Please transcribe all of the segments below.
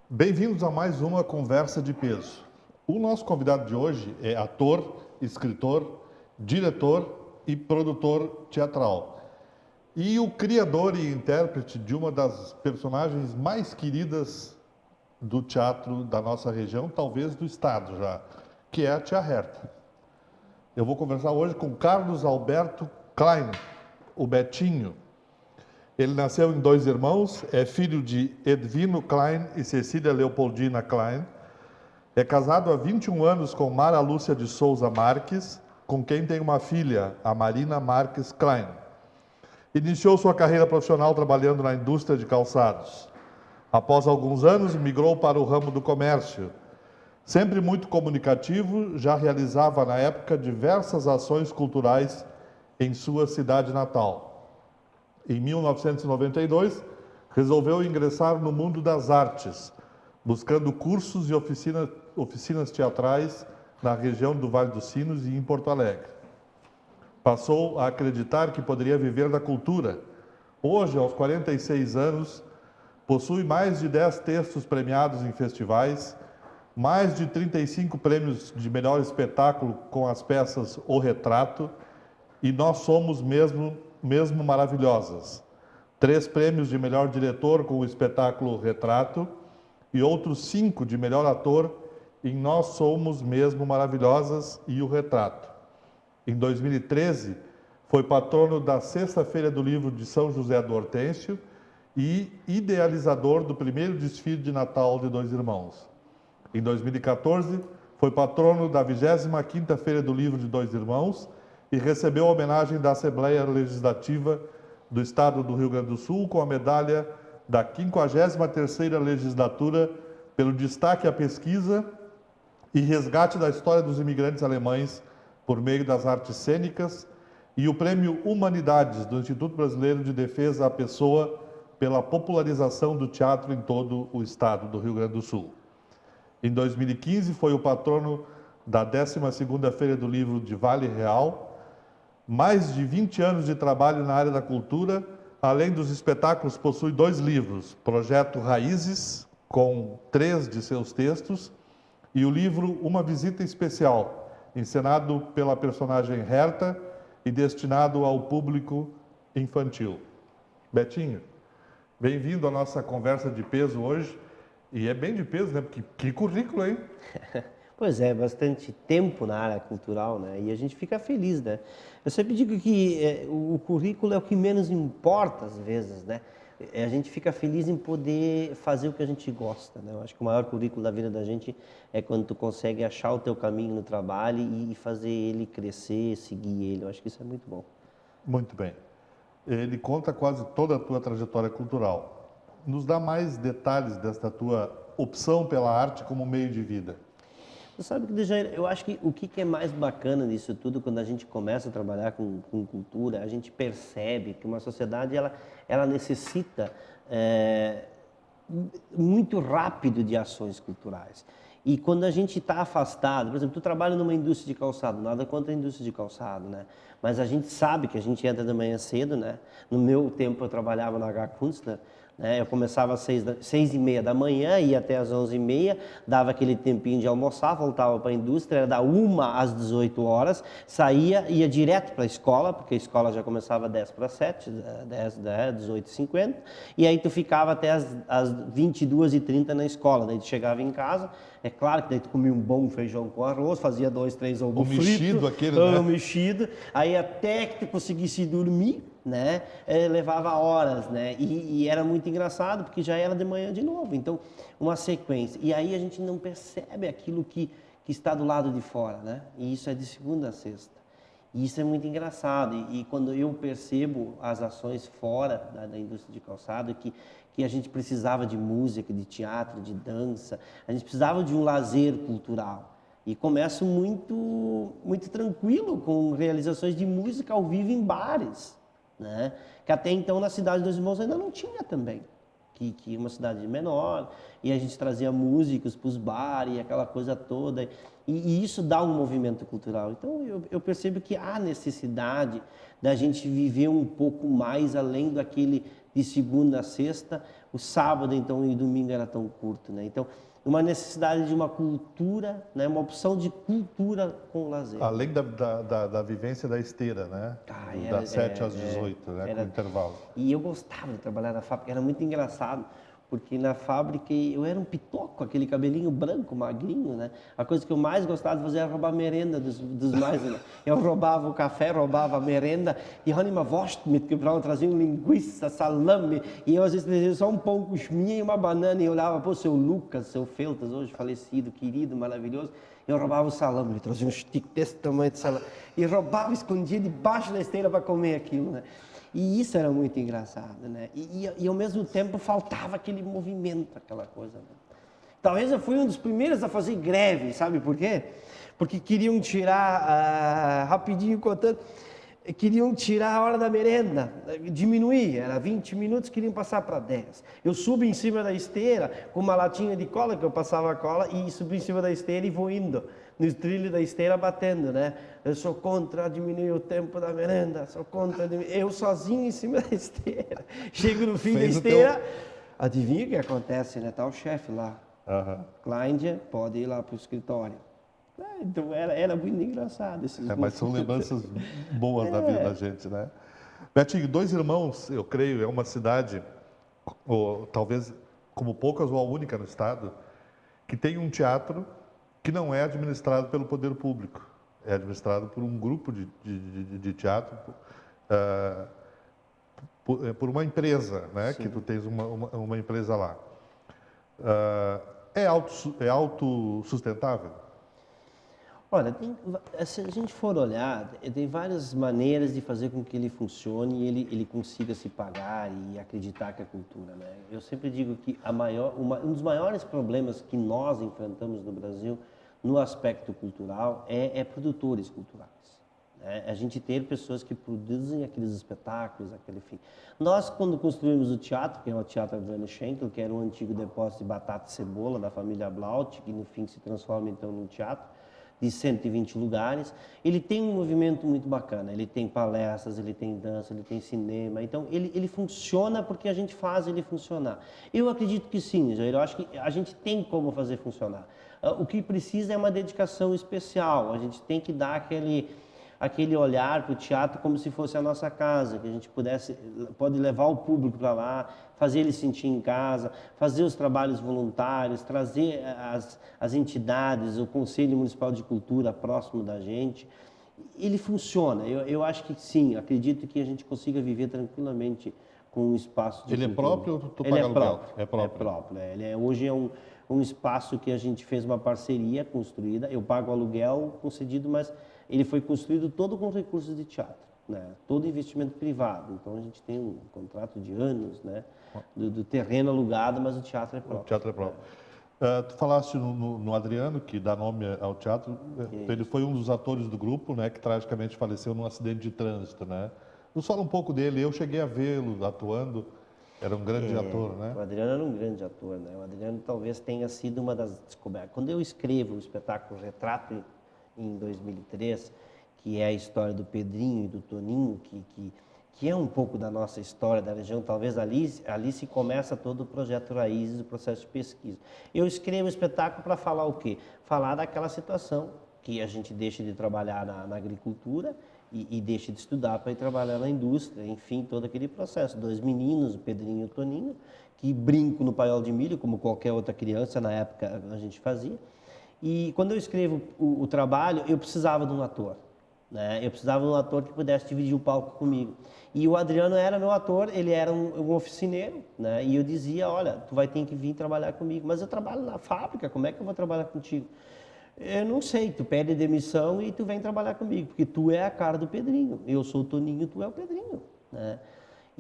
Bem-vindos a mais uma Conversa de Peso. O nosso convidado de hoje é ator, escritor, diretor e produtor teatral. E o criador e intérprete de uma das personagens mais queridas do teatro da nossa região, talvez do estado já, que é a Tia Herta. Eu vou conversar hoje com Carlos Alberto Klein, o Betinho. Ele nasceu em Dois Irmãos, é filho de Edvino Klein e Cecília Leopoldina Klein. É casado há 21 anos com Mara Lúcia de Souza Marques, com quem tem uma filha, a Marina Marques Klein. Iniciou sua carreira profissional trabalhando na indústria de calçados. Após alguns anos, migrou para o ramo do comércio. Sempre muito comunicativo, já realizava na época diversas ações culturais em sua cidade natal. Em 1992, resolveu ingressar no mundo das artes, buscando cursos e oficinas teatrais na região do Vale dos Sinos e em Porto Alegre. Passou a acreditar que poderia viver da cultura. Hoje, aos 46 anos, possui mais de 10 textos premiados em festivais, mais de 35 prêmios de melhor espetáculo com as peças O Retrato e Nós Somos Mesmo Maravilhosas. 3 prêmios de melhor diretor com o espetáculo Retrato e outros 5 de melhor ator em Nós Somos Mesmo Maravilhosas e o Retrato. Em 2013, foi patrono da Sexta-feira do Livro de São José do Hortêncio e idealizador do primeiro desfile de Natal de Dois Irmãos. Em 2014, foi patrono da 25ª Feira do Livro de Dois Irmãos e recebeu a homenagem da Assembleia Legislativa do Estado do Rio Grande do Sul com a medalha da 53ª Legislatura pelo destaque à pesquisa e resgate da história dos imigrantes alemães por meio das artes cênicas e o Prêmio Humanidades do Instituto Brasileiro de Defesa à Pessoa pela popularização do teatro em todo o Estado do Rio Grande do Sul. Em 2015, foi o patrono da 12ª Feira do Livro de Vale Real. Mais de 20 anos de trabalho na área da cultura, além dos espetáculos, possui 2 livros, Projeto Raízes, com 3 de seus textos, e o livro Uma Visita Especial, encenado pela personagem Herta e destinado ao público infantil. Betinho, bem-vindo à nossa conversa de peso hoje, e é bem de peso, né? Porque que currículo, hein? Pois é, bastante tempo na área cultural, né? E a gente fica feliz, né? Eu sempre digo que o currículo é o que menos importa às vezes, né? A gente fica feliz em poder fazer o que a gente gosta, né? Eu acho que o maior currículo da vida da gente é quando tu consegue achar o teu caminho no trabalho e fazer ele crescer, seguir ele. Eu acho que isso é muito bom. Muito bem. Ele conta quase toda a tua trajetória cultural. Nos dá mais detalhes desta tua opção pela arte como meio de vida. Você sabe que, Dejair, eu acho que o que é mais bacana nisso tudo, quando a gente começa a trabalhar com cultura, a gente percebe que uma sociedade ela necessita muito rápido de ações culturais. E quando a gente está afastado, por exemplo, tu trabalha numa indústria de calçado, nada contra a indústria de calçado, né? Mas a gente sabe que a gente entra de manhã cedo, né? No meu tempo eu trabalhava na H. Kunstler, né? Eu começava às 6h30 da manhã, ia até às 11h30, dava aquele tempinho de almoçar, voltava para a indústria, era da 1 às 18 horas, saía, ia direto para a escola, porque a escola já começava 10 para 7, 18h50, e aí tu ficava até às 22h30 na escola, daí tu chegava em casa. É claro que daí tu comia um bom feijão com arroz, fazia 2, 3 ovos fritos. O mexido aquele, né? O mexido. Aí até que tu conseguisse dormir, né? Levava horas, né? E era muito engraçado, porque já era de manhã de novo. Então, uma sequência. E aí a gente não percebe aquilo que está do lado de fora, né? E isso é de segunda a sexta. E isso é muito engraçado. E quando eu percebo as ações fora da indústria de calçado, que a gente precisava de música, de teatro, de dança, a gente precisava de um lazer cultural. E começo muito tranquilo, com realizações de música ao vivo em bares, né? Que até então na cidade de Dois Irmãos ainda não tinha também. Que é uma cidade menor, e a gente trazia músicos para os bares, aquela coisa toda, e isso dá um movimento cultural. Então eu percebo que há necessidade da gente viver um pouco mais além daquele de segunda a sexta, o sábado então e o domingo era tão curto, né? Então uma necessidade de uma cultura, né? Uma opção de cultura com lazer. Além da vivência da esteira, né? Das 7 às 18, né? Com intervalo. E eu gostava de trabalhar na fábrica, era muito engraçado, porque na fábrica eu era um pitoco, aquele cabelinho branco, magrinho, né? A coisa que eu mais gostava de fazer era roubar a merenda dos mais, né? Eu roubava o café, roubava a merenda, e Hanima Vostmit, que traziam linguiça, salame, e eu às vezes trazia só um pão com chuminha e uma banana, e eu olhava, pô, seu Lucas, seu Feltas, hoje falecido, querido, maravilhoso, eu roubava o salame, ele trazia um stick desse tamanho de salame, e roubava, escondia debaixo da esteira para comer aquilo, né? E isso era muito engraçado, né? E ao mesmo tempo faltava aquele movimento, aquela coisa. Né? Talvez eu fui um dos primeiros a fazer greve, sabe por quê? Porque queriam tirar, rapidinho contando, queriam tirar a hora da merenda, diminuir, era 20 minutos, queriam passar para 10. Eu subo em cima da esteira com uma latinha de cola, que eu passava a cola, e subi em cima da esteira e vou indo no trilho da esteira batendo, né? Eu sou contra diminuir o tempo da merenda, sou contra diminuir... Eu sozinho em cima da esteira. Chego no fim da esteira, adivinha o que acontece, né? Tá o chefe lá. Clíndia, pode ir lá para o escritório. Então era muito engraçado esses mas são lembranças boas da vida da gente, né? Betinho, Dois Irmãos, eu creio, é uma cidade, ou, talvez como poucas ou a única no estado, que tem um teatro que não é administrado pelo poder público, é administrado por um grupo de teatro, por uma empresa, né? Sim. Que tu tens uma empresa lá. É autossustentável? Olha, se a gente for olhar, tem várias maneiras de fazer com que ele funcione e ele consiga se pagar e acreditar que é cultura, né? Eu sempre digo que um dos maiores problemas que nós enfrentamos no Brasil no aspecto cultural é produtores culturais. Né? A gente ter pessoas que produzem aqueles espetáculos, aquele fim. Nós, quando construímos o teatro, que é o Teatro Adriano Schenkel, que era um antigo depósito de batata e cebola da família Blaut, que no fim se transforma então num teatro de 120 lugares, ele tem um movimento muito bacana, ele tem palestras, ele tem dança, ele tem cinema, então ele funciona porque a gente faz ele funcionar. Eu acredito que sim, Jair, eu acho que a gente tem como fazer funcionar. O que precisa é uma dedicação especial, a gente tem que dar aquele olhar para o teatro como se fosse a nossa casa, que a gente pode levar o público para lá, fazer ele sentir em casa, fazer os trabalhos voluntários, trazer as entidades, o Conselho Municipal de Cultura próximo da gente. Ele funciona, eu acho que sim, acredito que a gente consiga viver tranquilamente com um espaço de Ele cultura. É próprio ou tu paga aluguel? É próprio. É próprio, né? Hoje é um espaço que a gente fez uma parceria construída, eu pago o aluguel concedido, mas ele foi construído todo com recursos de teatro, né? Todo investimento privado. Então a gente tem um contrato de anos, né? Do terreno alugado, mas o teatro é próprio. O teatro é próprio. Tu falaste no Adriano, que dá nome ao teatro. Ele foi um dos atores do grupo, né? Que tragicamente faleceu num acidente de trânsito, né? Nos fala um pouco dele. Eu cheguei a vê-lo atuando. Era um grande ator, né? O Adriano era um grande ator, né? O Adriano talvez tenha sido uma das descobertas. Quando eu escrevo o espetáculo Retrato em 2003, que é a história do Pedrinho e do Toninho, que é um pouco da nossa história da região, talvez ali se começa todo o projeto Raízes, o processo de pesquisa. Eu escrevo o espetáculo para falar o quê? Falar daquela situação que a gente deixa de trabalhar na agricultura e deixa de estudar para ir trabalhar na indústria, enfim, todo aquele processo. Dois meninos, o Pedrinho e o Toninho, que brincam no paiol de milho, como qualquer outra criança na época a gente fazia. E quando eu escrevo o trabalho, eu precisava de um ator, né? Eu precisava de um ator que pudesse dividir o palco comigo. E o Adriano era meu ator, ele era um oficineiro, né? E eu dizia, olha, tu vai ter que vir trabalhar comigo. Mas eu trabalho na fábrica, como é que eu vou trabalhar contigo? Eu não sei, tu pede demissão e tu vem trabalhar comigo, porque tu é a cara do Pedrinho. Eu sou o Toninho, tu é o Pedrinho, né?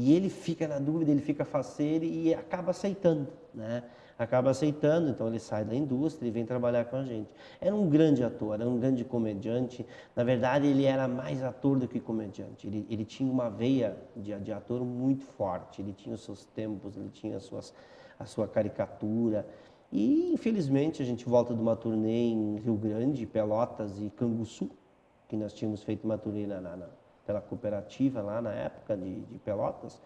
E ele fica na dúvida, ele fica faceiro e acaba aceitando, né? Acaba aceitando, então ele sai da indústria e vem trabalhar com a gente. Era um grande ator, era um grande comediante. Na verdade, ele era mais ator do que comediante. Ele tinha uma veia de ator muito forte. Ele tinha os seus tempos, ele tinha a sua caricatura. E, infelizmente, a gente volta de uma turnê em Rio Grande, Pelotas e Canguçu, que nós tínhamos feito uma turnê pela cooperativa lá na época de Pelotas.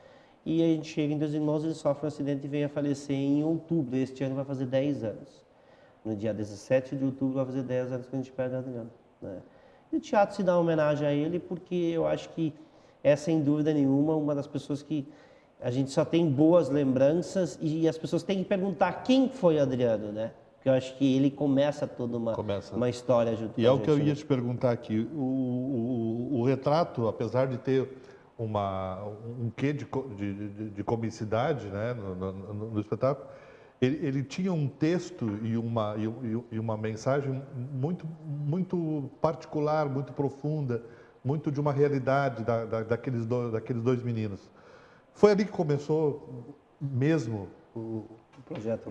E a gente chega em Dois Irmãos, ele sofre um acidente e vem a falecer em outubro. Este ano vai fazer 10 anos. No dia 17 de outubro vai fazer 10 anos que a gente perde o Adriano, né? E o teatro se dá uma homenagem a ele porque eu acho que é, sem dúvida nenhuma, uma das pessoas que a gente só tem boas lembranças e as pessoas têm que perguntar quem foi o Adriano, né? Porque eu acho que ele começa toda uma história junto com a gente. E é o que eu ia te perguntar aqui. O retrato, apesar de ter um quê de comicidade, né, no espetáculo, ele tinha um texto e uma mensagem muito particular, muito profunda, muito de uma realidade daqueles dois meninos. Foi ali que começou mesmo o projeto?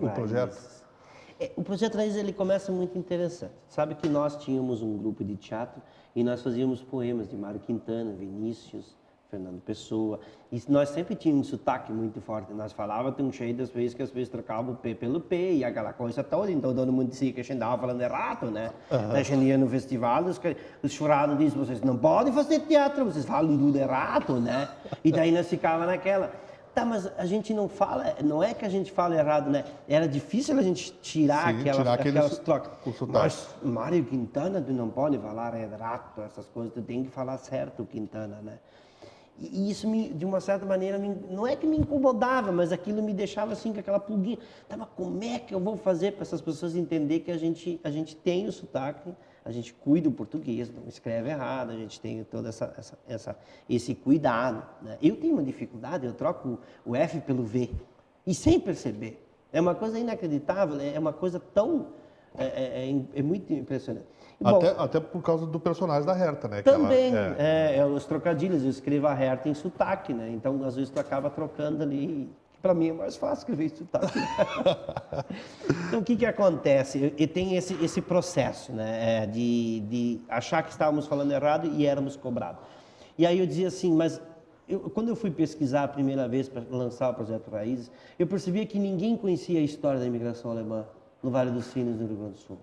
O Projeto Raiz, ele começa muito interessante. Sabe que nós tínhamos um grupo de teatro e nós fazíamos poemas de Mário Quintana, Vinícius, Fernando Pessoa. E nós sempre tínhamos um sotaque muito forte. Nós falávamos tão cheio das vezes que às vezes trocavam o P pelo P e aquela coisa toda. Então todo mundo dizia que a gente estava falando errado, né? A gente ia no festival, os jurados diziam, vocês não podem fazer teatro, vocês falam tudo errado, né? E daí nós ficávamos naquela. Tá, mas a gente não fala, não é que a gente fala errado, né? Era difícil a gente tirar aquelas trocas. Mas Mário Quintana, tu não pode falar errado, essas coisas, tu tem que falar certo, Quintana, né? E isso, de uma certa maneira, não é que me incomodava, mas aquilo me deixava assim com aquela pulguinha. Tá, mas como é que eu vou fazer para essas pessoas entenderem que a gente tem o sotaque, a gente cuida o português, não escreve errado, a gente tem todo esse cuidado, né? Eu tenho uma dificuldade, eu troco o F pelo V, e sem perceber. É uma coisa inacreditável, é uma coisa tão... É muito impressionante. Bom, até por causa do personagem da Herta, né? Também, os trocadilhos, eu escrevo a Herta em sotaque, né? Então, às vezes, tu acaba trocando ali. Para mim é mais fácil escrever em sotaque. Então, o que acontece? E tem esse processo, né? De achar que estávamos falando errado e éramos cobrados. E aí eu dizia assim, mas quando eu fui pesquisar a primeira vez para lançar o Projeto Raízes, eu percebia que ninguém conhecia a história da imigração alemã no Vale dos Sinos, no Rio Grande do Sul.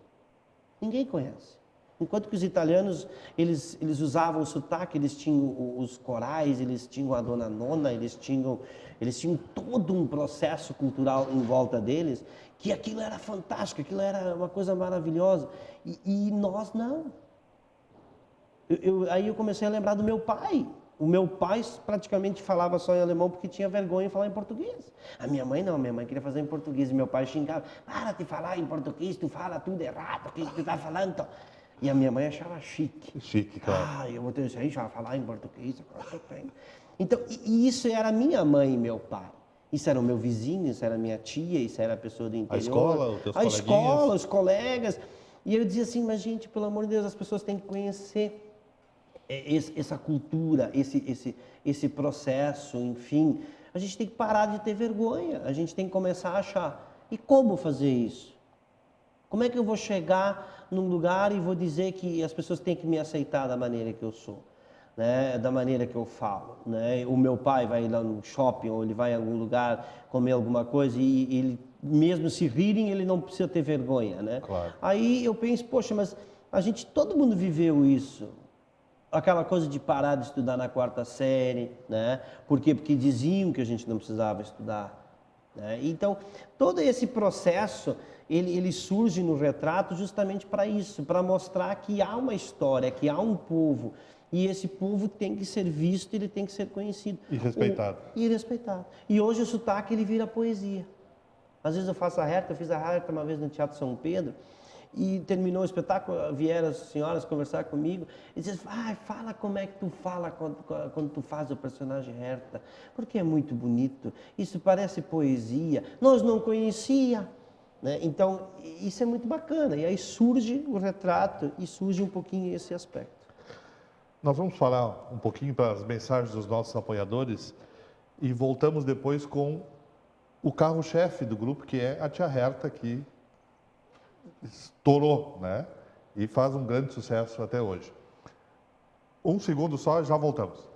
Ninguém conhece. Enquanto que os italianos, eles usavam o sotaque, eles tinham os corais, eles tinham a Dona Nona, eles tinham todo um processo cultural em volta deles, que aquilo era fantástico, aquilo era uma coisa maravilhosa. E nós não. Aí eu comecei a lembrar do meu pai. O meu pai praticamente falava só em alemão porque tinha vergonha de falar em português. A minha mãe não, minha mãe queria fazer em português. E meu pai xingava, para de falar em português, tu fala tudo errado, o que tu está falando? E a minha mãe achava chique. Chique, claro. Ah, eu vou ter isso aí, já falar em português, agora eu tenho. Então, e isso era minha mãe e meu pai. Isso era o meu vizinho, isso era a minha tia, isso era a pessoa do interior. A escola, os teus coleguinhas. A escola, os colegas. E eu dizia assim, mas gente, pelo amor de Deus, as pessoas têm que conhecer essa cultura, esse processo, enfim. A gente tem que parar de ter vergonha, a gente tem que começar a achar. E como fazer isso? Como é que eu vou chegar num lugar e vou dizer que as pessoas têm que me aceitar da maneira que eu sou, né? Da maneira que eu falo, né? O meu pai vai lá no shopping ou ele vai em algum lugar comer alguma coisa e ele, mesmo se rirem, ele não precisa ter vergonha, né? Claro. Aí eu penso, poxa, mas todo mundo viveu isso. Aquela coisa de parar de estudar na 4ª série, né? Por quê? Porque diziam que a gente não precisava estudar, né? Então, todo esse processo, ele surge no retrato justamente para isso, para mostrar que há uma história, que há um povo, e esse povo tem que ser visto, ele tem que ser conhecido. E respeitado. E respeitado. E hoje o sotaque, ele vira poesia. Às vezes eu faço a Herta, eu fiz a Herta uma vez no Teatro São Pedro, e terminou o espetáculo, vieram as senhoras conversar comigo e diziam, fala como é que tu fala quando tu faz o personagem Herta, porque é muito bonito, isso parece poesia, nós não conhecia, né? Então, isso é muito bacana, e aí surge o retrato e surge um pouquinho esse aspecto. Nós vamos falar um pouquinho para as mensagens dos nossos apoiadores e voltamos depois com o carro-chefe do grupo, que é a Tia Herta, que estourou, né? E faz um grande sucesso até hoje. Um segundo só, já voltamos.